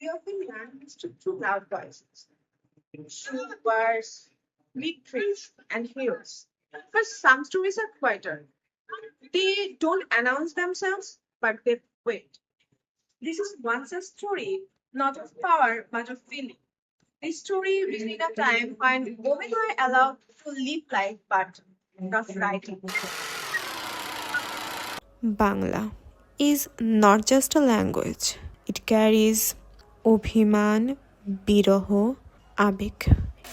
We often learn history through loud voices, wars, victories, and heroes. But some stories are quieter. They don't announce themselves, but they wait. This is once a story, not of power, but of feeling. A story written in a time when women were allowed to live life but not writing. Bangla is not just a language, it carries Obhiman, Biroho, Abek,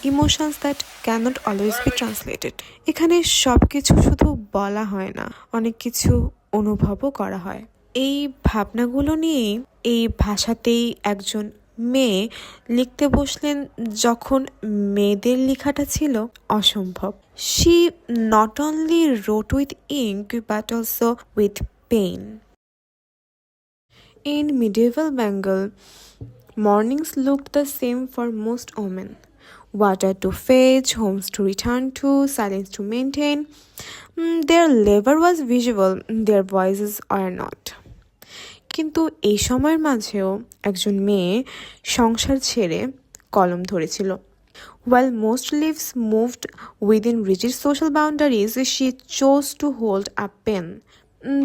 emotions that cannot always be translated. এখানে সবকিছু শুধু বলা হয় না, অনেক কিছু অনুভবও করা হয়। এই ভাবনাগুলো নিয়েই এই ভাষাতেই একজন মেয়ে লিখতে বসলেন যখন মেয়েদের লেখাটা ছিল অসম্ভব। She not only wrote with ink but also with pain. In medieval Bengal, mornings looked the same for most women. Water to fetch, homes to return to, silence to maintain. Their labor was visible, their voices are not. কিন্তু এই সময়ের মাঝেও একজন মেয়ে সংসার ছেড়ে কলম ধরেছিল। While most lives moved within rigid social boundaries, she chose to hold a pen.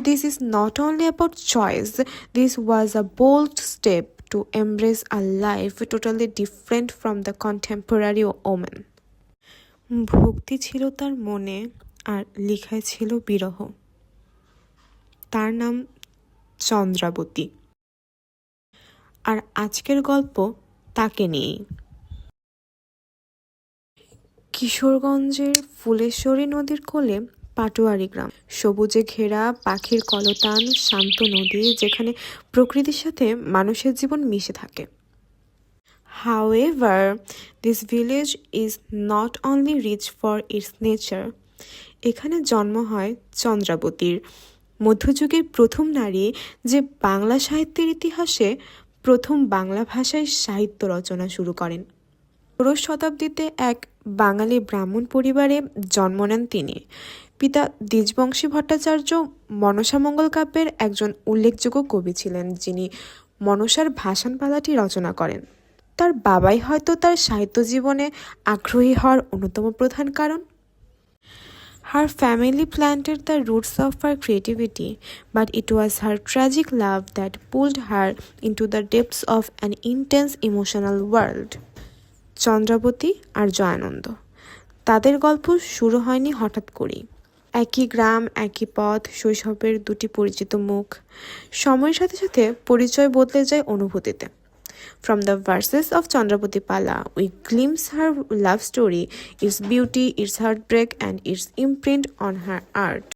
This is not only about choice, this was a bold step to embrace a life totally different from the contemporary woman. ভক্তি ছিল তার মনে আর লেখায় ছিল বিরহ। তার নাম চন্দ্রাবতী। আর আজকের গল্প তাকে নিয়েই। কিশোরগঞ্জের ফুলেশ্বরী নদীর কোলে পাটোয়ারি গ্রাম, সবুজে ঘেরা, পাখির কলতান, শান্ত নদী যেখানে প্রকৃতির সাথে মানুষের জীবন মিশে থাকে। However, this village is not only rich for its nature. এখানে জন্ম হয় চন্দ্রাবতীর, মধ্যযুগের প্রথম নারী যে বাংলা সাহিত্যের ইতিহাসে প্রথম বাংলা ভাষায় সাহিত্য রচনা শুরু করেন। ষোড়শ শতাব্দীতে এক বাঙালি ব্রাহ্মণ পরিবারে জন্ম নেন তিনি। পিতা দ্বিজবংশী ভট্টাচার্য মনসামঙ্গল কাব্যের একজন উল্লেখযোগ্য কবি ছিলেন, যিনি মনসার ভাসানপালাটি রচনা করেন। তার বাবাই হয়তো তার সাহিত্য জীবনে আগ্রহী হওয়ার অন্যতম প্রধান কারণ। Her family planted the roots of her creativity, but it was her tragic love that pulled her into the depths of an intense emotional world. Chandrabati আর জয়ানন্দ, তাদের গল্প শুরু হয়নি হঠাৎ করেই। একই গ্রাম, একই পথ, শৈশবের দুটি পরিচিত মুখ। সময়ের সাথে সাথে পরিচয় বদলে যায় অনুভূতিতে। From the verses of Chandrapati Pala, we glimpse her love story, its beauty, its heartbreak, and its imprint on her art.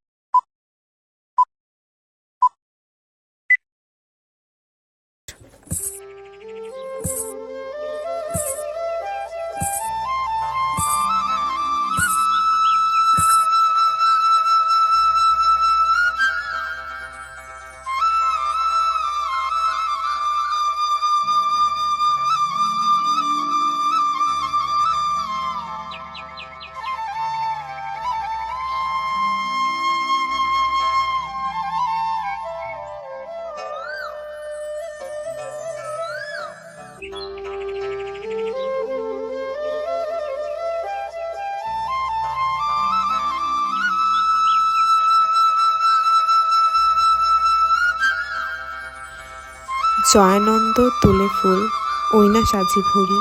Jayananda তুলে ফুল, ওইনা সাজি ভরি,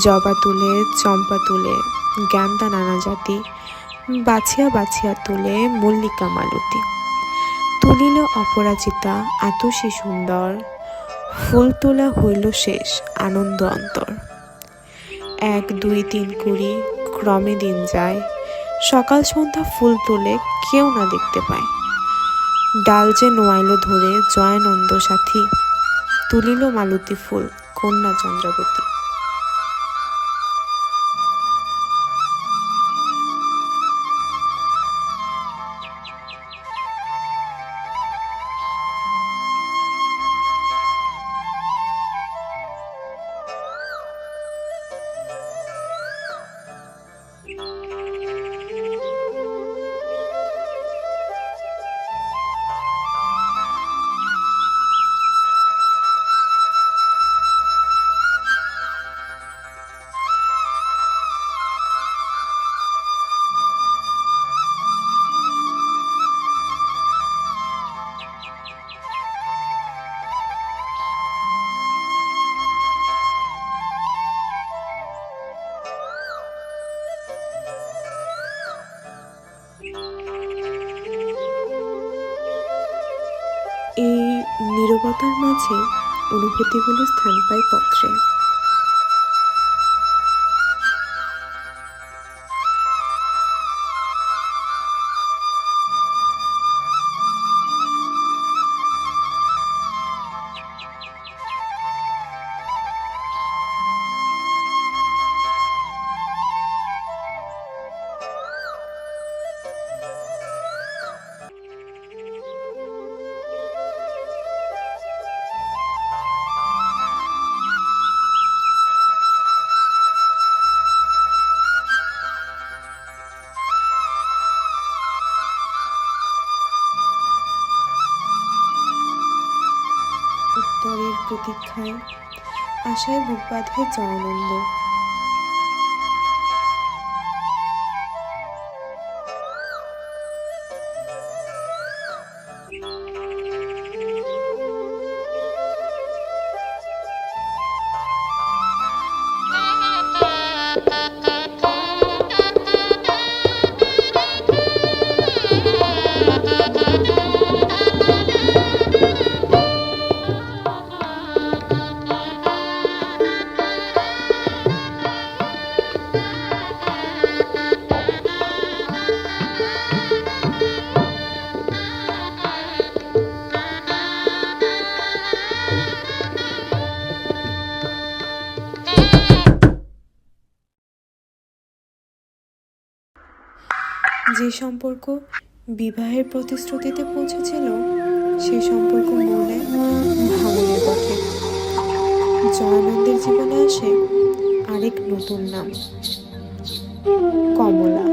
জবা তুলে, চম্পা তুলে, গ্যান্দা নানা জাতি, বাছিয়া বাছিয়া তুলে মল্লিকা মালতী। তুলিল অপরাজিতা আতসী সুন্দর, ফুল তোলা হইল শেষ আনন্দ অন্তর। 1, 2, 3 কুড়ি, ক্রমে দিন যায়, সকাল সন্ধ্যা ফুল তোলে কেউ না দেখতে পায়। ডাল যে নোয়াইল ধরে জয়ানন্দ সাথী, তুলিল মালতী ফুল কন্যা চন্দ্রাবতী। নীরবতার মাঝে অনুভূতিগুলো স্থান পায় পত্রে। উত্তরের প্রতীক্ষায় আশায় বুক বাঁধে জয়ানন্দ। যে সম্পর্ক বিবাহের প্রতিশ্রুতিতে পৌঁছেছিল সেই সম্পর্ক মোড় নেয় ভাঙনের পথে। জয়ানন্দের জীবনে আসে আরেক নতুন নাম, কমলা।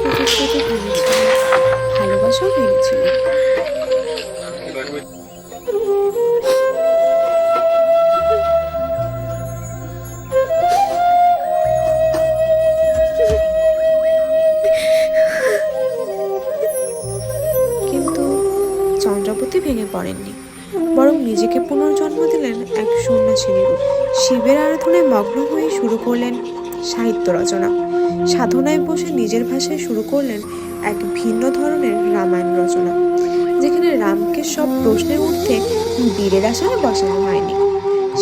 প্রতিশ্রুতি ভেঙেছিল, ভালোবাসাও ভেঙেছিল। কিন্তু চন্দ্রাবতী ভেঙে পড়েননি, বরং নিজেকে পুনর্জন্ম দিলেন এক সন্ন্যাসিনী রূপ। শিবের আরাধনায় মগ্ন হয়ে শুরু করলেন সাহিত্য রচনা। সাধনায় বসে নিজের ভাষায় শুরু করলেন এক ভিন্ন ধরনের রামায়ণ রচনা, যেখানে রামকে সব প্রশ্নের ঊর্ধ্বে বীরের আশায় বসানো হয়নি।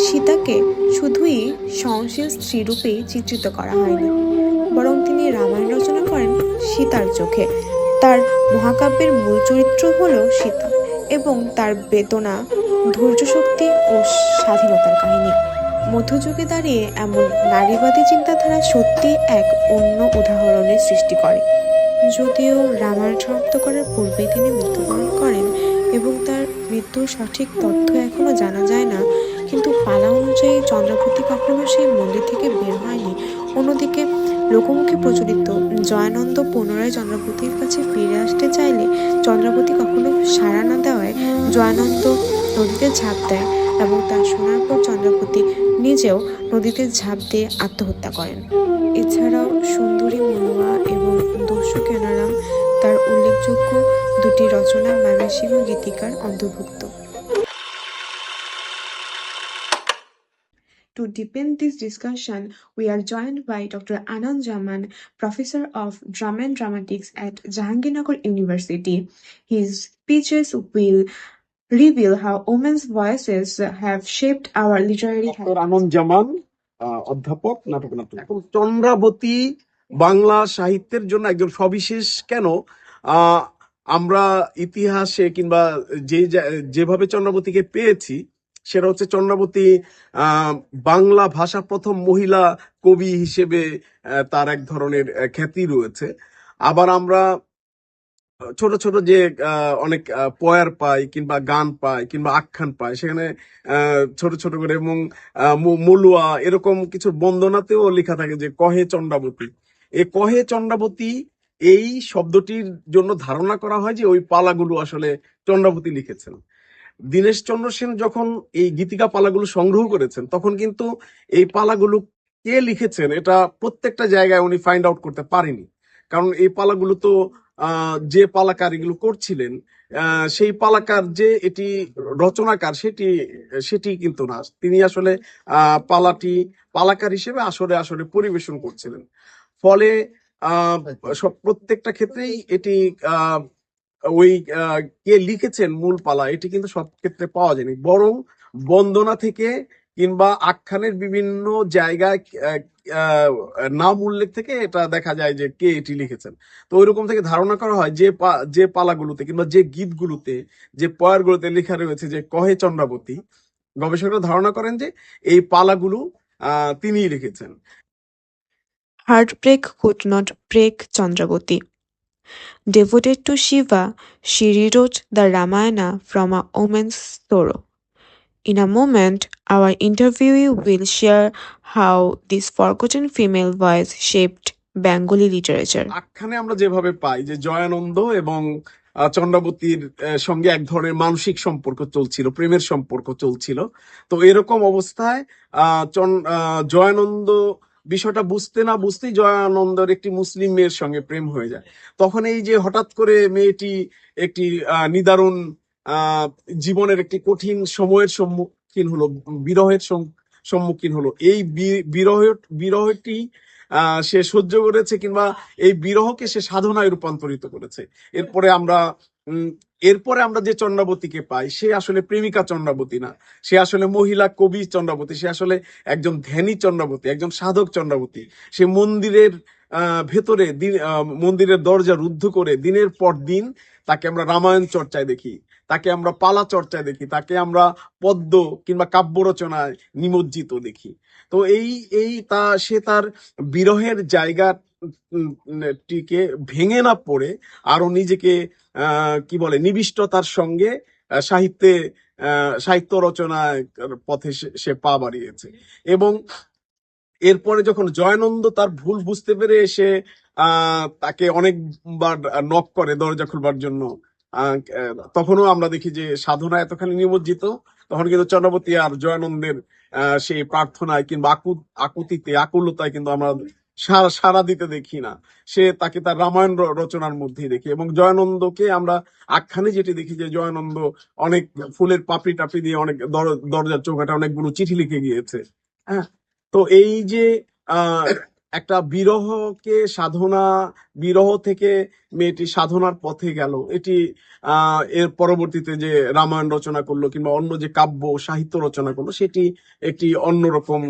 সীতাকে শুধুই সহনশীল স্ত্রীরূপেই চিত্রিত করা হয়নি, বরং তিনি রামায়ণ রচনা করেন সীতার চোখে। তার মহাকাব্যের মূল চরিত্র হল সীতা এবং তার বেদনা, ধৈর্য শক্তি ও স্বাধীনতার কাহিনী। মধ্যযুগে দাঁড়িয়ে এমন নারীবাদী চিন্তাধারা সত্যি এক অন্য উদাহরণের সৃষ্টি করে। যদিও রামায়ণ সমাপ্ত করার পূর্বেই তিনি মৃত্যুবরণ করেন এবং তার মৃত্যুর সঠিক তথ্য এখনো জানা যায় না, কিন্তু পালা অনুযায়ী চন্দ্রাবতী কখনো সেই মন্দির থেকে বের হয়নি। অন্যদিকে লোকমুখে প্রচলিত জয়ানন্দ পুনরায় চন্দ্রাবতীর কাছে ফিরে আসতে চাইলে চন্দ্রাবতী কখনো সাড়া না দেওয়ায় জয়ানন্দ নদীতে ঝাঁপ দেয় এবং তা শোনার পর চন্দ্রাবতী নিজেও নদীতে ঝাঁপ দিয়ে আত্মহত্যা করেন। এছাড়াও সুন্দরী মনুয়া এবং দস্যু কেনারাম তার উল্লেখযোগ্য দুটি রচনা ময়মনসিংহ গীতিকার অন্তর্ভুক্ত। To deepen this discussion, we are joined by Dr. Anand Jaman, Professor of Drama and Dramatics at Jahangirnagar University. His speeches will reveal how women's voices have shaped our literary doctor Ananda Zaman, অধ্যাপক, নাটক নাট্য। এখন চন্দ্রাবতী বাংলা সাহিত্যের জন্য একজন সবিশেষ কেন? আমরা ইতিহাসে কিংবা যেভাবে চন্দ্রাবতীকে পেয়েছি সেটা হচ্ছে চন্দ্রাবতী বাংলা ভাষা প্রথম মহিলা কবি হিসেবে তার এক ধরনের খ্যাতি রয়েছে। আবার আমরা ছোট ছোট যে অনেক পয়ার পাই কিংবা গান পাই কিংবা আখ্যান পাই, সেখানে ছোট ছোট করে এবং মলুয়া এরকম কিছু বন্দনাতেও লেখা থাকে যে কহে চন্দ্রাবতী। এই কহে চন্দ্রাবতী এই শব্দটির জন্য ধারণা করা হয় যে ওই পালাগুলো আসলে চন্দ্রাবতী লিখেছেন। দীনেশ চন্দ্র সেন যখন এই গীতিকা পালাগুলো সংগ্রহ করেছেন তখন কিন্তু এই পালাগুলো কে লিখেছেন এটা প্রত্যেকটা জায়গায় উনি ফাইন্ড আউট করতে পারেনি, কারণ এই পালাগুলো তো যে পালাকার এগুলো করছিলেন সেই পালাকার যে এটি রচনাকার সেটি কিন্তু না, তিনি আসলে পালাকার হিসেবে আসলে পরিবেশন করছিলেন। ফলে প্রত্যেকটা ক্ষেত্রেই এটি ওই কে লিখেছেন মূল পালা এটি কিন্তু সব ক্ষেত্রে পাওয়া যায়নি, বরং বন্দনা থেকে কিংবা আখ্যানের বিভিন্ন জায়গায় আহ, নাম উল্লেখ থেকে এটা দেখা যায় যে কে এটি লিখেছেন। তো ওইরকম থেকে ধারণা করা হয় যে যে পালাগুলোতে কিংবা যে গীতগুলোতে যে পয়ারগুলোতে লেখা রয়েছে যে কহে চন্দ্রাবতী, গবেষকরা ধারণা করেন যে এই পালাগুলো তিনিই লিখেছেন। Heartbreak could not break Chandravati. Devoted to Shiva, she rewrote the Ramayana from a woman's sorrow. In a moment, our interviewee will share how this forgotten female voice shaped Bengali literature. আখ্যানে আমরা যেভাবে পাই যে জয়ানন্দ এবং চন্দ্রাবতীর সঙ্গে এক ধরনের মানসিক সম্পর্ক চলছিল, প্রেমের সম্পর্ক চলছিল। তো এরকম অবস্থায় জয়ানন্দ বিষয়টা বুঝতে না বুঝতেই জয়ানন্দর একটি মুসলিম মেয়ের সঙ্গে প্রেম হয়ে যায়। তখন এই যে হঠাৎ করে মেয়েটি একটি নিদারুণ জীবনের একটি কঠিন সময়ের সম্মুখীন হলো, বিরহের সম্মুখীন হলো। এই বিরহটি সে সহ্য করেছে কিংবা এই বিরহকে সে সাধনায় রূপান্তরিত করেছে। এরপরে আমরা যে চন্দ্রাবতীকে পাই সে আসলে প্রেমিকা চন্দ্রাবতী না, সে আসলে মহিলা কবি চন্দ্রাবতী, সে আসলে একজন ধ্যানী চন্দ্রাবতী, একজন সাধক চন্দ্রাবতী। সে মন্দিরের ভেতরে মন্দিরের দরজা রুদ্ধ করে দিনের পর দিন তাকে আমরা রামায়ণ চর্চায় দেখি, তাকে আমরা পালা চর্চায় দেখি, তাকে আমরা পদ্য কিংবা কাব্য রচনায় নিমজ্জিত দেখি। তো সে তার বিরহের জায়গাটিকে ভেঙে না পড়ে আরো নিজেকে কি বলে নিবিষ্টতার সঙ্গে সাহিত্য রচনায় পথে সে পা বাড়িয়েছে। এবং এরপরে যখন জয়ানন্দ তার ভুল বুঝতে পেরে এসে তাকে অনেকবার নক করে দরজা খুলবার জন্য, তখনও আমরা দেখি যে সাধনা এতখানি নিমজ্জিত, তখন কিন্তু চন্দ্রাবতী আর জয়ানন্দের সেই প্রার্থনায় কিংবা আকুতিতে আকুলতায় কিন্তু আমরা সারা দিতে দেখি না। তাকে তার রামায়ণ রচনার মধ্যেই দেখি। এবং জয়ানন্দকে আমরা আখ্যানে যেটি দেখি যে জয়ানন্দ অনেক ফুলের পাপড়ি টাপড়ি দিয়ে অনেক দরজার চৌকাঠে অনেকগুলো চিঠি লিখে গিয়েছে। হ্যাঁ, তো এই যে একটা বিরহ থেকে মেয়েটি সাধনার পথে গেল, এটি এর পরবর্তীতে যে রামায়ণ রচনা করলো কিংবা অন্য যে কাব্য সাহিত্য রচনা করলো সেটি একটি অন্যরকম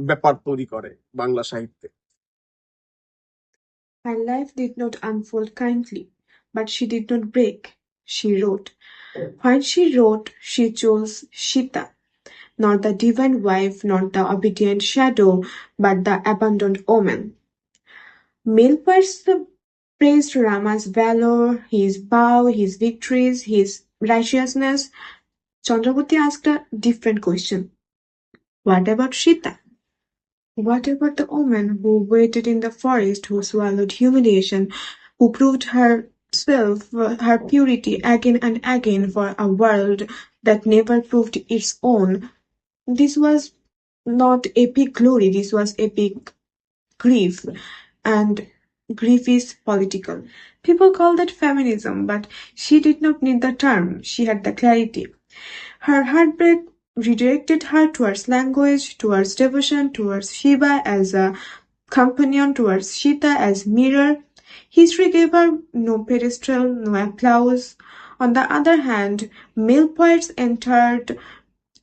ব্যাপার তৈরি করে বাংলা সাহিত্যে। Her life did not unfold kindly, but she did not break. She wrote. When she wrote, she chose Sita, not the divine wife, not the obedient shadow, but the abandoned woman. Male poets praised Rama's valor, his vow, his victories, his righteousness. Chandravati asked a different question. What about Sita? What about the woman who waited in the forest, who swallowed humiliation, who proved herself, her purity again and again for a world that never proved its own? This was not epic glory, this was epic grief. And grief is political. People call that feminism, but she did not need the term, she had the clarity. Her heartbreak redirected her towards language, towards devotion, towards Shiva as a companion, towards Sita as mirror. History gave her no pedestal, no applause. On the other hand, male poets entered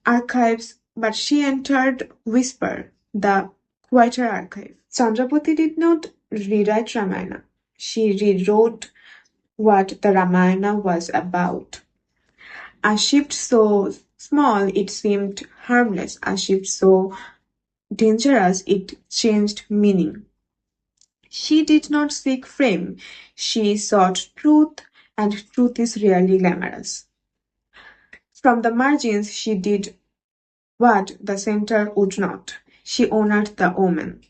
archives, but she entered Whisper, the quieter archive. Chandrapati did not rewrite Ramayana. She rewrote what the Ramayana was about. A shift so small it seemed harmless, a shift so dangerous it changed meaning. She did not seek fame, she sought truth, and truth is rarely glamorous. From the margins, she did what the center would not. She honored the woman.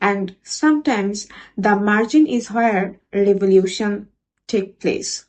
And sometimes the margin is where revolution take place.